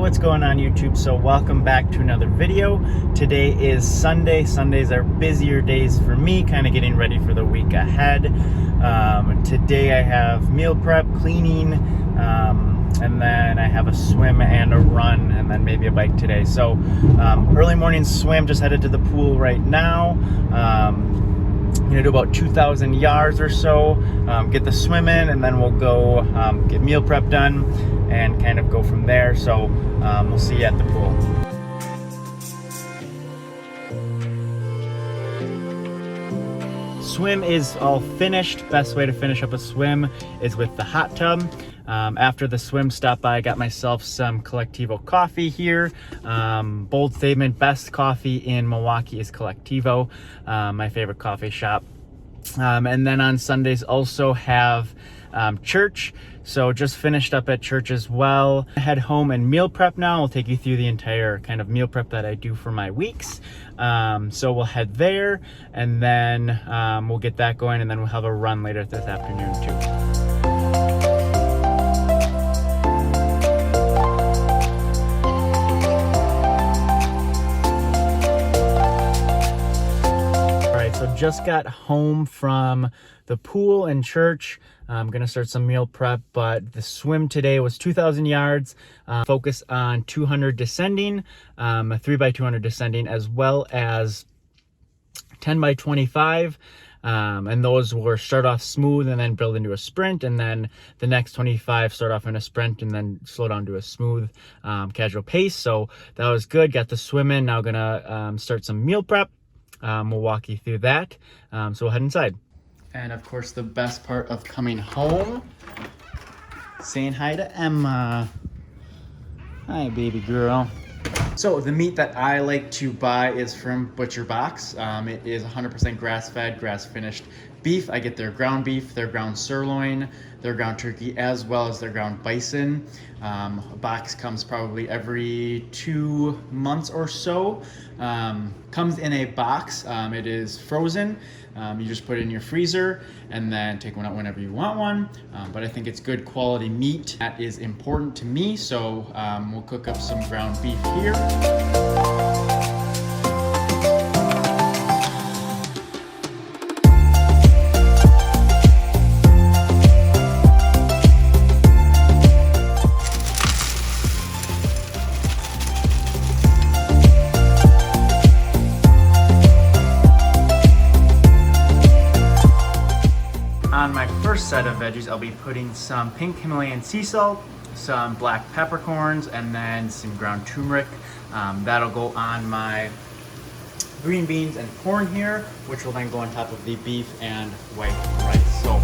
what's going on YouTube? So welcome back to another video. Today is Sunday. Sundays are busier days for me, kind of getting ready for the week ahead. Today I have meal prep, cleaning, and then I have a swim and a run, and then maybe a bike today. So early morning swim, just headed to the pool right now. I'm gonna do about 2,000 yards or so, get the swim in, and then we'll go get meal prep done and kind of go from there. So we'll see you at the pool. Swim is all finished. Best way to finish up a swim is with the hot tub. After the swim, stop by, got myself some Collectivo coffee here. Bold statement, best coffee in Milwaukee is Collectivo, my favorite coffee shop. And then on Sundays also have church. So just finished up at church as well. Head home and meal prep now. I'll take you through the entire kind of meal prep that I do for my weeks. So we'll head there, and then we'll get that going, and then we'll have a run later this afternoon too. So just got home from the pool and church. I'm gonna start some meal prep, but the swim today was 2,000 yards. Focus on 200 descending, a 3x200 descending, as well as 10x25. And those were start off smooth and then build into a sprint, and then the next 25 start off in a sprint and then slow down to a smooth casual pace. So that was good. Got the swim in. Now gonna start some meal prep. We'll walk you through that. So we'll head inside. And of course, the best part of coming home, saying hi to Emma. Hi, baby girl. So the meat that I like to buy is from Butcher Box. It is 100% grass-fed, grass-finished beef. I get their ground beef, their ground sirloin, their ground turkey, as well as their ground bison. A box comes probably every 2 months or so. Comes in a box. It is frozen. You just put it in your freezer and then take one out whenever you want one. But I think it's good quality meat. That is important to me. So we'll cook up some ground beef here. On my first set of veggies, I'll be putting some pink Himalayan sea salt, some black peppercorns, and then some ground turmeric. That'll go on my green beans and corn here, which will then go on top of the beef and white rice. So.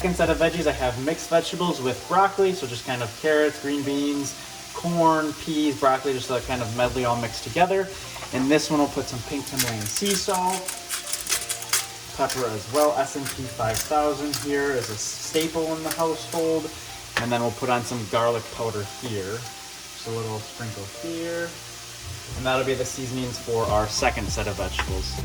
Second set of veggies, I have mixed vegetables with broccoli, so just kind of carrots, green beans, corn, peas, broccoli, just that kind of medley all mixed together. And this one will put some pink Himalayan sea salt, pepper as well. S&P 5000 here is a staple in the household. And then we'll put on some garlic powder here, just a little sprinkle here. And that'll be the seasonings for our second set of vegetables.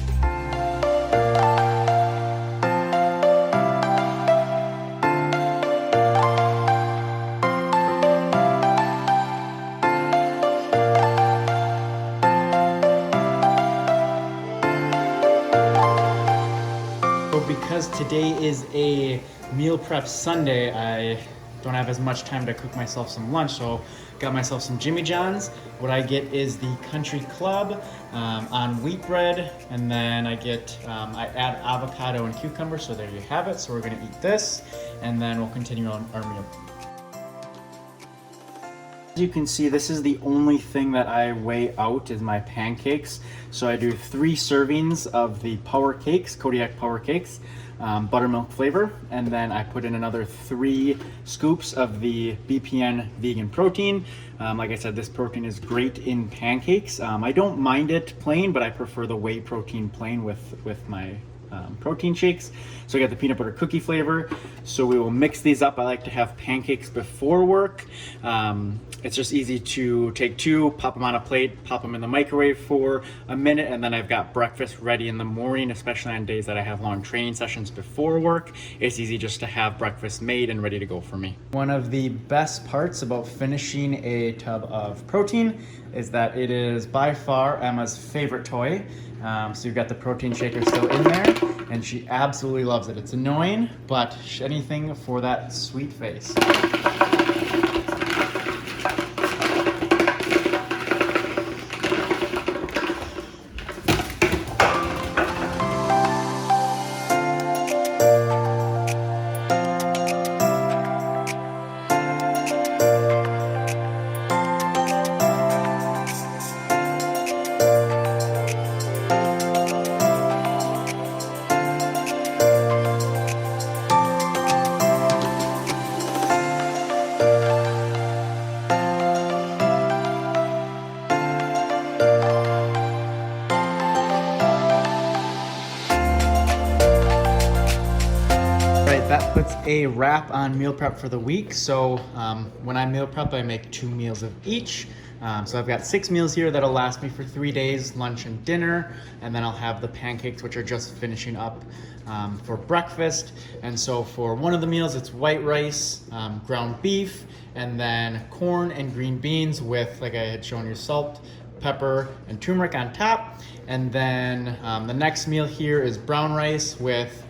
Because today is a meal prep Sunday, I don't have as much time to cook myself some lunch, so got myself some Jimmy John's. What I get is the Country Club on wheat bread, and then I add avocado and cucumber, so there you have it. So we're gonna eat this, and then we'll continue on our meal. As you can see, this is the only thing that I weigh out is my pancakes. So I do 3 servings of the Power Cakes, Kodiak Power Cakes, buttermilk flavor, and then I put in another 3 scoops of the BPN vegan protein. Like I said, this protein is great in pancakes. I don't mind it plain, but I prefer the whey protein plain with my protein shakes. So I got the peanut butter cookie flavor. So we will mix these up. I like to have pancakes before work. It's just easy to take two, pop them on a plate, pop them in the microwave for a minute, and then I've got breakfast ready in the morning, especially on days that I have long training sessions before work. It's easy just to have breakfast made and ready to go for me. One of the best parts about finishing a tub of protein is that it is by far Emma's favorite toy. So you've got the protein shaker still in there, and she absolutely loves it. It's annoying, but anything for that sweet face. That puts a wrap on meal prep for the week. So when I meal prep, I make 2 meals of each. So I've got 6 meals here that'll last me for 3 days, lunch and dinner. And then I'll have the pancakes, which are just finishing up for breakfast. And so for one of the meals, it's white rice, ground beef, and then corn and green beans with, like I had shown you, salt, pepper, and turmeric on top. And then the next meal here is brown rice with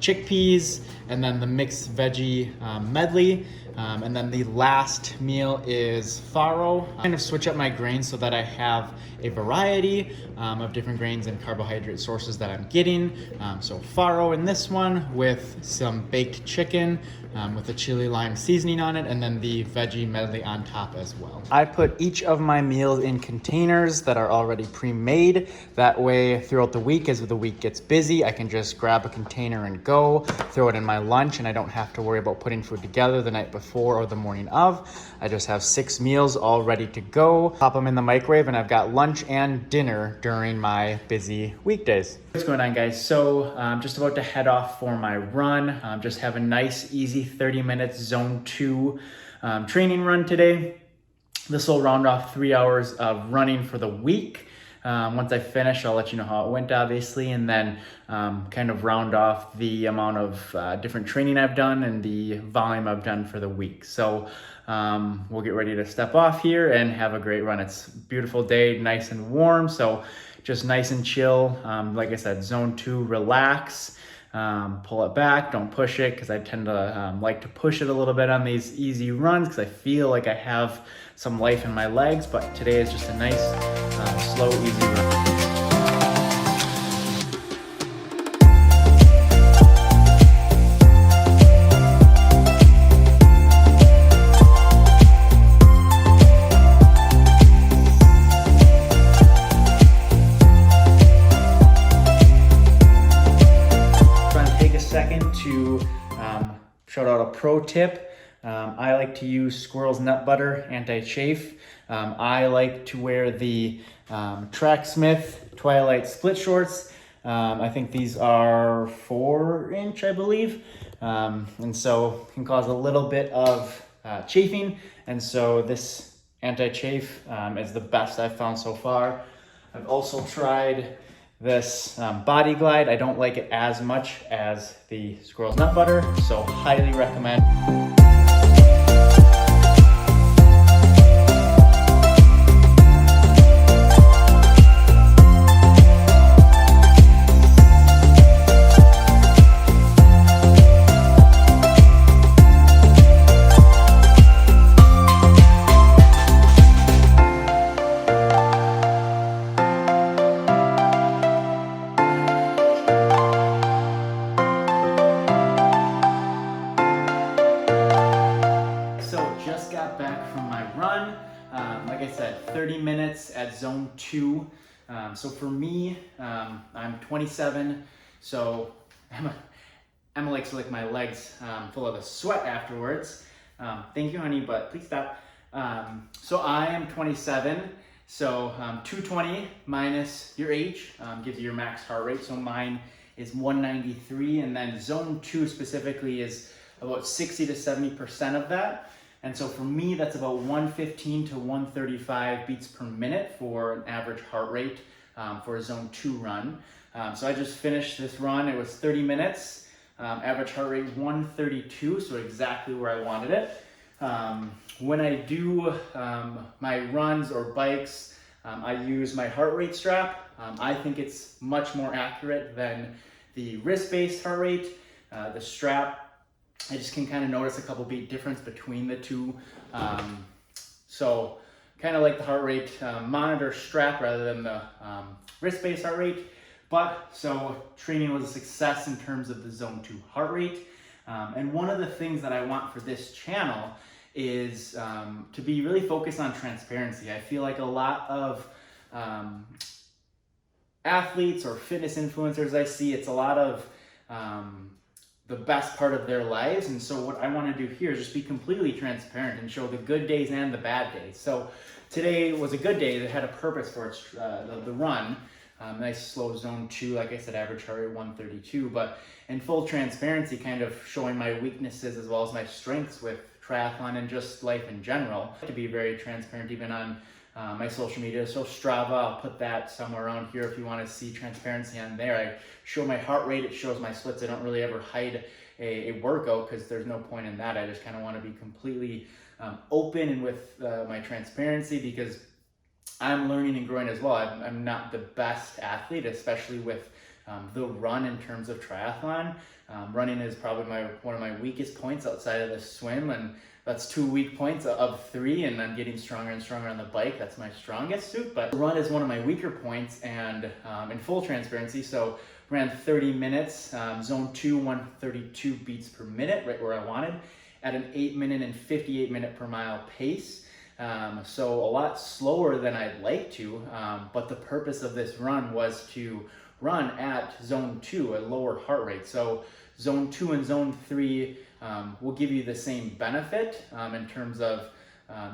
chickpeas, and then the mixed veggie medley. And then the last meal is farro. I kind of switch up my grains so that I have a variety of different grains and carbohydrate sources that I'm getting. So farro in this one with some baked chicken with a chili lime seasoning on it, and then the veggie medley on top as well. I put each of my meals in containers that are already pre-made. That way throughout the week, as the week gets busy, I can just grab a container and go, throw it in my lunch, and I don't have to worry about putting food together the night before or the morning of. I just have 6 meals all ready to go, pop them in the microwave, and I've got lunch and dinner during my busy weekdays. What's going on, guys? So I'm just about to head off for my run. Just have a nice, easy 30 minutes zone 2 training run today. This will round off 3 hours of running for the week. Once I finish, I'll let you know how it went, obviously, and then kind of round off the amount of different training I've done and the volume I've done for the week. So we'll get ready to step off here and have a great run. It's a beautiful day, nice and warm, so just nice and chill. Like I said, zone 2, relax. Pull it back, don't push it, because I tend to like to push it a little bit on these easy runs because I feel like I have some life in my legs, but today is just a nice, slow, easy run. To shout out a pro tip. I like to use Squirrel's Nut Butter Anti-Chafe. I like to wear the Tracksmith Twilight Split Shorts. I think these are 4-inch, I believe. And so it can cause a little bit of chafing. And so this anti-chafe is the best I've found so far. I've also tried this Body Glide. I don't like it as much as the Squirrel's Nut Butter, so highly recommend. Like I said, 30 minutes at zone 2. So for me, I'm 27, so Emma likes to lick my legs full of the sweat afterwards. Thank you, honey, but please stop. So I am 27, so 220 minus your age gives you your max heart rate. So mine is 193, and then zone 2 specifically is about 60 to 70% of that. And so for me, that's about 115 to 135 beats per minute for an average heart rate for a zone 2 run. So I just finished this run. It was 30 minutes, average heart rate 132, so exactly where I wanted it. When I do my runs or bikes, I use my heart rate strap. I think it's much more accurate than the wrist-based heart rate. The strap, I just can kind of notice a couple beat difference between the two. So kind of like the heart rate monitor strap rather than the wrist-based heart rate. But so training was a success in terms of the zone 2 heart rate. And one of the things that I want for this channel is to be really focused on transparency. I feel like a lot of athletes or fitness influencers I see, it's a lot of the best part of their lives. And so what I want to do here is just be completely transparent and show the good days and the bad days. So today was a good day that had a purpose for its, the run. Nice slow zone 2, like I said, average heart rate 132, but in full transparency, kind of showing my weaknesses as well as my strengths with triathlon and just life in general. To be very transparent even on my social media. So Strava, I'll put that somewhere around here if you want to see transparency on there. I show my heart rate, it shows my splits. I don't really ever hide a workout because there's no point in that. I just kind of want to be completely open and with my transparency because I'm learning and growing as well. I'm not the best athlete, especially with the run in terms of triathlon. Running is probably one of my weakest points outside of the swim, and that's 2 weak points of 3, and I'm getting stronger and stronger on the bike. That's my strongest suit, but run is one of my weaker points, and in full transparency, so ran 30 minutes, zone 2, 132 beats per minute, right where I wanted, at an 8-minute and 58-minute per mile pace. So a lot slower than I'd like to, but the purpose of this run was to run at zone 2, a lower heart rate. So zone 2 and zone 3 will give you the same benefit in terms of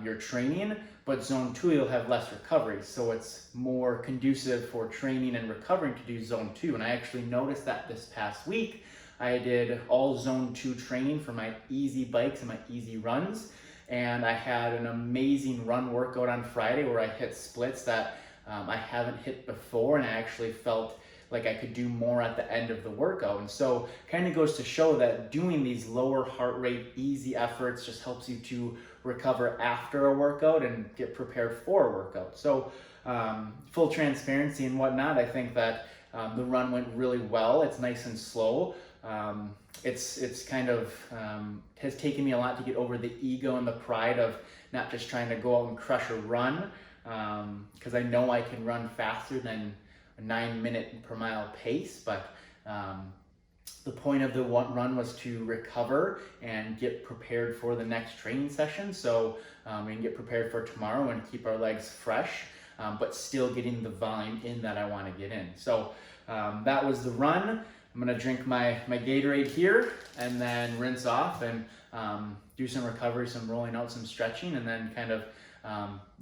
your training, but zone 2 you'll have less recovery. So it's more conducive for training and recovering to do zone 2. And I actually noticed that this past week, I did all zone 2 training for my easy bikes and my easy runs. And I had an amazing run workout on Friday where I hit splits that I haven't hit before, and I actually felt like I could do more at the end of the workout. And so kind of goes to show that doing these lower heart rate, easy efforts just helps you to recover after a workout and get prepared for a workout. So full transparency and whatnot, I think that the run went really well. It's nice and slow. It's kind of has taken me a lot to get over the ego and the pride of not just trying to go out and crush a run, because I know I can run faster than a 9-minute per mile pace, but the point of the run was to recover and get prepared for the next training session, so we can get prepared for tomorrow and keep our legs fresh, but still getting the volume in that I want to get in. So that was the run. I'm gonna drink my Gatorade here and then rinse off and do some recovery, some rolling out, some stretching, and then kind of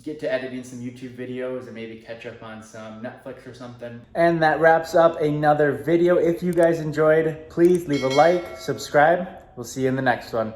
get to editing some YouTube videos and maybe catch up on some Netflix or something. And that wraps up another video. If you guys enjoyed, please leave a like, subscribe. We'll see you in the next one.